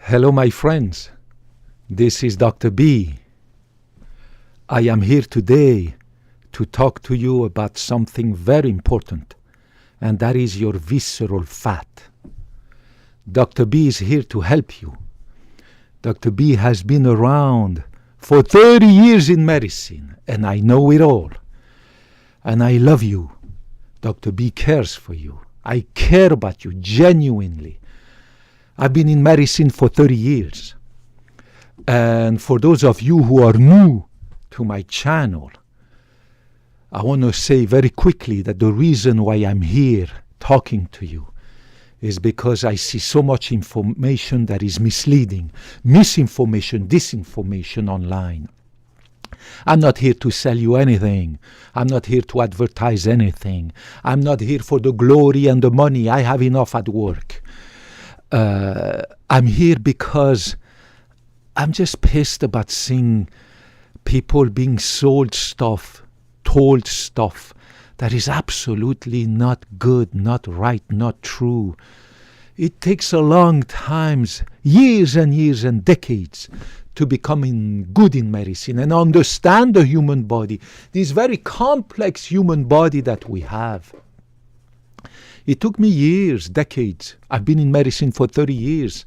Hello, my friends. This is Dr. B. I am here today to talk to you about something very important, and that is your visceral fat. Dr. B is here to help you. Dr. B has been around for 30 years in medicine, and I know it all. And I love you. Dr. B cares for you. I care about you genuinely. I've been in medicine for 30 years. And for those of you who are new to my channel, I want to say very quickly that the reason why I'm here talking to you is because I see so much information that is misleading, misinformation, disinformation online. I'm not here to sell you anything. I'm not here to advertise anything. I'm not here for the glory and the money. I have enough at work. I'm here because I'm just pissed about seeing people being sold stuff, told stuff that is absolutely not good, not right, not true. It takes a long time, years and years and decades, to becoming good in medicine and understand the human body, this very complex human body that we have. It took me years, decades. I've been in medicine for 30 years.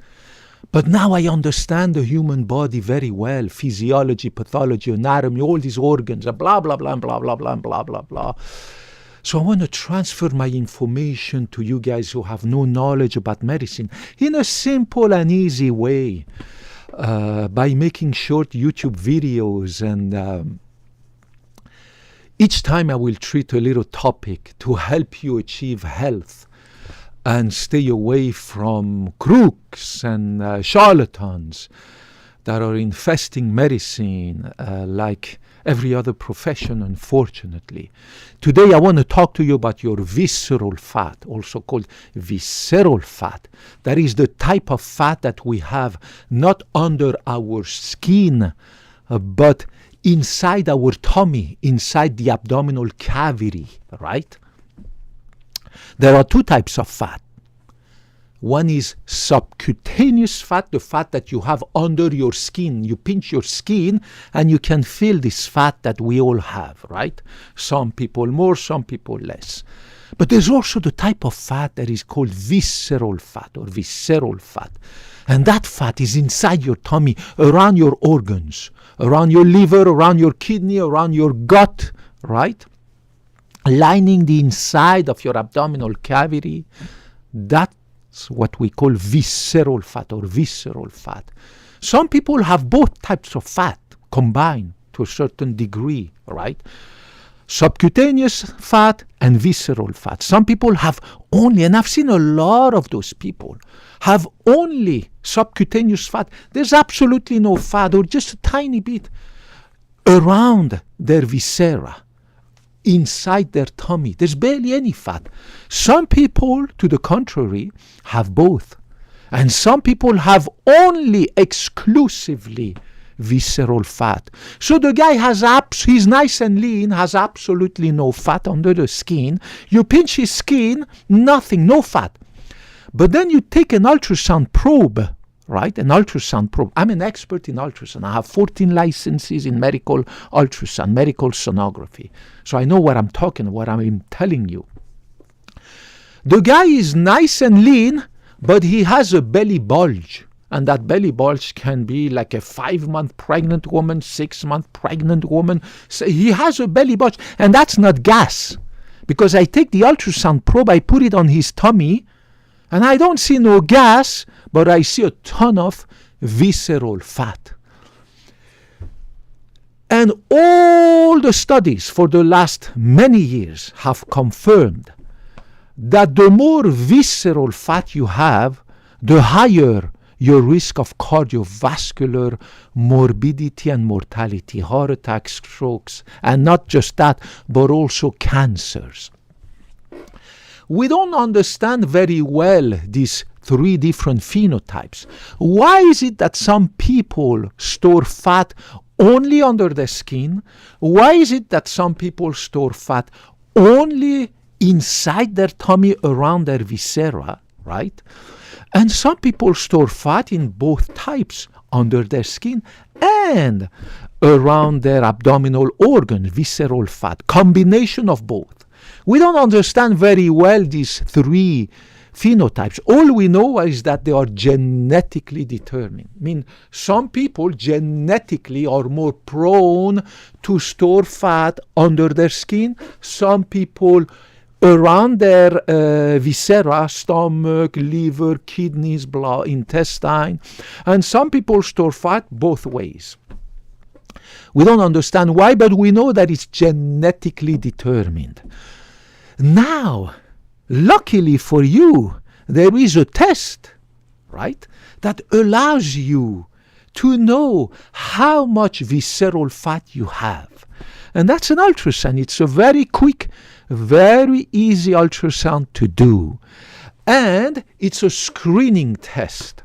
But now I understand the human body very well. Physiology, pathology, anatomy, all these organs, blah, blah, blah, blah, blah, blah, blah, blah, blah. So I want to transfer my information to you guys who have no knowledge about medicine in a simple and easy way by making short YouTube videos. And each time I will treat a little topic to help you achieve health and stay away from crooks and charlatans that are infesting medicine like every other profession, unfortunately. Today I want to talk to you about your visceral fat, also called visceral fat. That is the type of fat that we have not under our skin, but inside our tummy, inside the abdominal cavity, right? There are two types of fat. One is subcutaneous fat, the fat that you have under your skin. You pinch your skin and you can feel this fat that we all have, right? Some people more, some people less. But there's also the type of fat that is called visceral fat or visceral fat. And that fat is inside your tummy, around your organs, around your liver, around your kidney, around your gut, right? Lining the inside of your abdominal cavity. That's what we call visceral fat or visceral fat. Some people have both types of fat combined to a certain degree, right? Subcutaneous fat and visceral fat. Some people have only, and I've seen a lot of those people, have only subcutaneous fat. There's absolutely no fat or just a tiny bit around their viscera, inside their tummy. There's barely any fat. Some people, to the contrary, have both. And some people have only exclusively visceral fat. So the guy he's nice and lean, has absolutely no fat under the skin. You pinch his skin, nothing, no fat. But then you take an ultrasound probe, right? An ultrasound probe. I'm an expert in ultrasound. I have 14 licenses in medical ultrasound, medical sonography. So I know what I'm talking, what I'm telling you. The guy is nice and lean, but he has a belly bulge. And that belly bulge can be like a 5-month pregnant woman, 6-month pregnant woman. So he has a belly bulge. And that's not gas. Because I take the ultrasound probe, I put it on his tummy, and I don't see no gas, but I see a ton of visceral fat. And all the studies for the last many years have confirmed that the more visceral fat you have, the higher your risk of cardiovascular morbidity and mortality, heart attacks, strokes, and not just that, but also cancers. We don't understand very well these 3 different phenotypes. Why is it that some people store fat only under the skin? Why is it that some people store fat only inside their tummy around their viscera? right? And some people store fat in both types, under their skin and around their abdominal organ, visceral fat, combination of both. We don't understand very well these three phenotypes. All we know is that they are genetically determined. I mean, some people genetically are more prone to store fat under their skin. Some people around their viscera, stomach, liver, kidneys, blood, intestine. And some people store fat both ways. We don't understand why, but we know that it's genetically determined. Now, luckily for you, there is a test, right, that allows you to know how much visceral fat you have. And that's an ultrasound. It's a very quick, very easy ultrasound to do. And it's a screening test.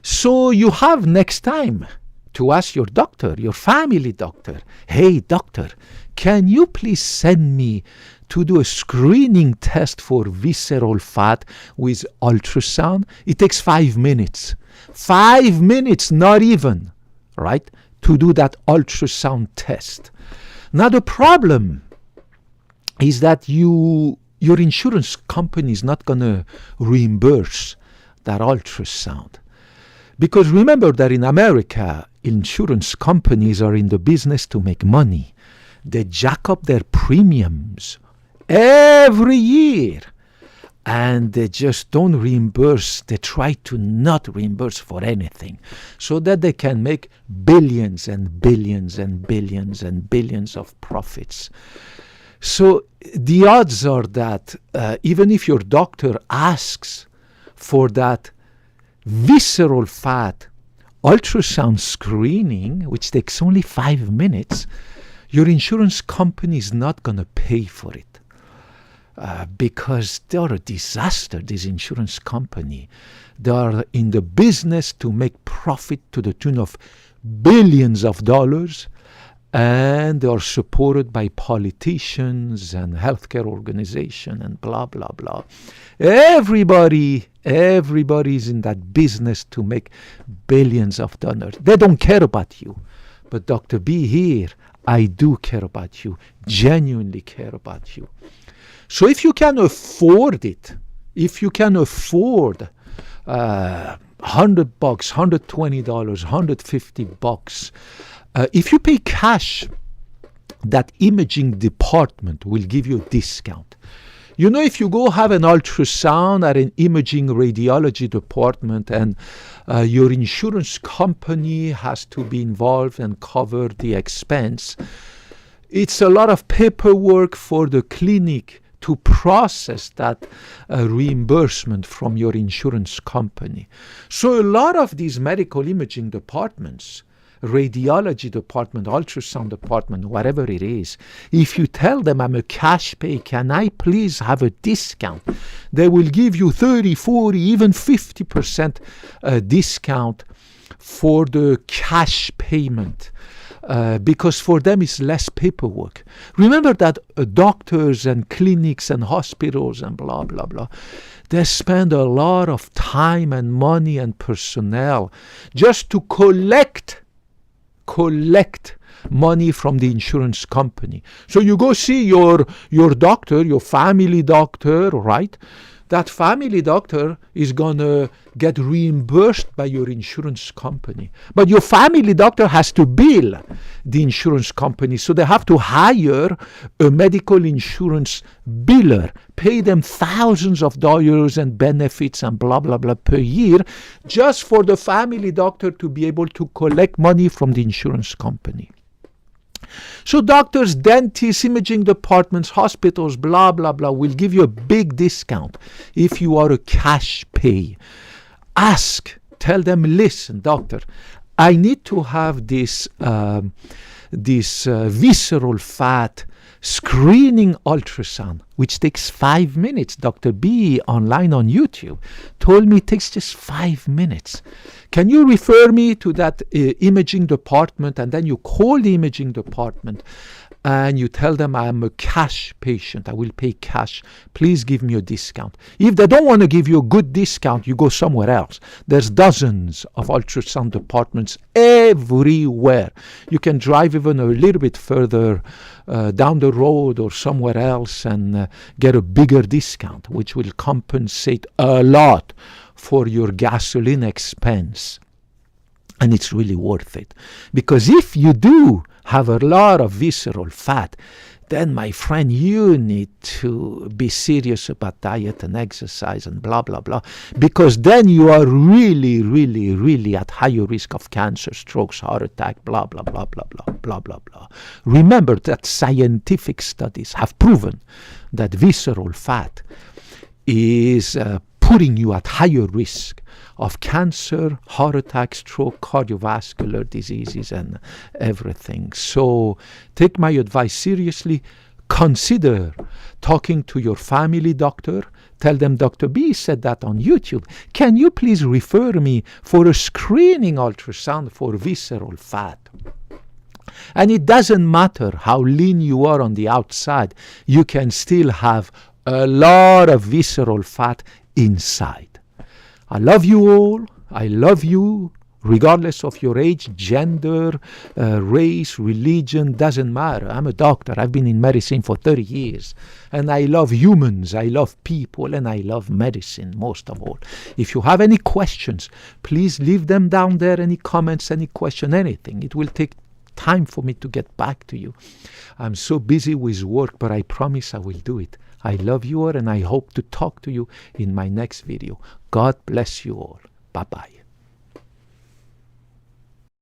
So you have next time to ask your doctor, your family doctor, hey doctor, can you please send me to do a screening test for visceral fat with ultrasound? It takes 5 minutes. 5 minutes, not even, right, to do that ultrasound test. Now the problem is that your insurance company is not going to reimburse that ultrasound. Because remember that in America, insurance companies are in the business to make money. They jack up their premiums every year. And they just don't reimburse. They try to not reimburse for anything. So that they can make billions and billions and billions and billions of profits. So the odds are that even if your doctor asks for that visceral fat ultrasound screening, which takes only 5 minutes, your insurance company is not going to pay for it. Because they are a disaster, this insurance company. They are in the business to make profit to the tune of billions of dollars, and they are supported by politicians and healthcare organizations and blah, blah, blah. Everybody is in that business to make billions of dollars. They don't care about you. But Dr. B here, I do care about you, genuinely care about you. So if you can afford it, if you can afford $100, $120, $150, if you pay cash, that imaging department will give you a discount. You know, if you go have an ultrasound at an imaging radiology department and your insurance company has to be involved and cover the expense, it's a lot of paperwork for the clinic to process that reimbursement from your insurance company. So a lot of these medical imaging departments, radiology department, ultrasound department, whatever it is, if you tell them I'm a cash pay, can I please have a discount? They will give you 30, 40, even 50% discount for the cash payment. Because for them it's less paperwork. Remember that doctors and clinics and hospitals and blah, blah, blah, they spend a lot of time and money and personnel just to collect money from the insurance company. So you go see your doctor, your family doctor, right? That family doctor is going to get reimbursed by your insurance company. But your family doctor has to bill the insurance company. So they have to hire a medical insurance biller, pay them thousands of dollars and benefits and blah, blah, blah per year, just for the family doctor to be able to collect money from the insurance company. So doctors, dentists, imaging departments, hospitals, blah, blah, blah, will give you a big discount if you are a cash pay. Tell them, listen, doctor, I need to have this visceral fat screening ultrasound, which takes 5 minutes. Dr. B online on YouTube told me it takes just 5 minutes. Can you refer me to that imaging department? And then you call the imaging department and you tell them, I'm a cash patient, I will pay cash, please give me a discount. If they don't want to give you a good discount, you go somewhere else. There's dozens of ultrasound departments everywhere. You can drive even a little bit further down the road or somewhere else and get a bigger discount, which will compensate a lot for your gasoline expense. And it's really worth it. Because if you do have a lot of visceral fat, then, my friend, you need to be serious about diet and exercise and blah, blah, blah. Because then you are really, really, really at higher risk of cancer, strokes, heart attack, blah, blah, blah, blah, blah, blah, blah, blah. Remember that scientific studies have proven that visceral fat is putting you at higher risk of cancer, heart attack, stroke, cardiovascular diseases, and everything. So take my advice seriously. Consider talking to your family doctor. Tell them, Dr. B said that on YouTube. Can you please refer me for a screening ultrasound for visceral fat? And it doesn't matter how lean you are on the outside. You can still have a lot of visceral fat inside. I love you all. I love you, regardless of your age, gender, race, religion, doesn't matter. I'm a doctor. I've been in medicine for 30 years. And I love humans. I love people. And I love medicine most of all. If you have any questions, please leave them down there. Any comments, any question, anything. It will take time for me to get back to you. I'm so busy with work, but I promise I will do it. I love you all, and I hope to talk to you in my next video. God bless you all. Bye-bye.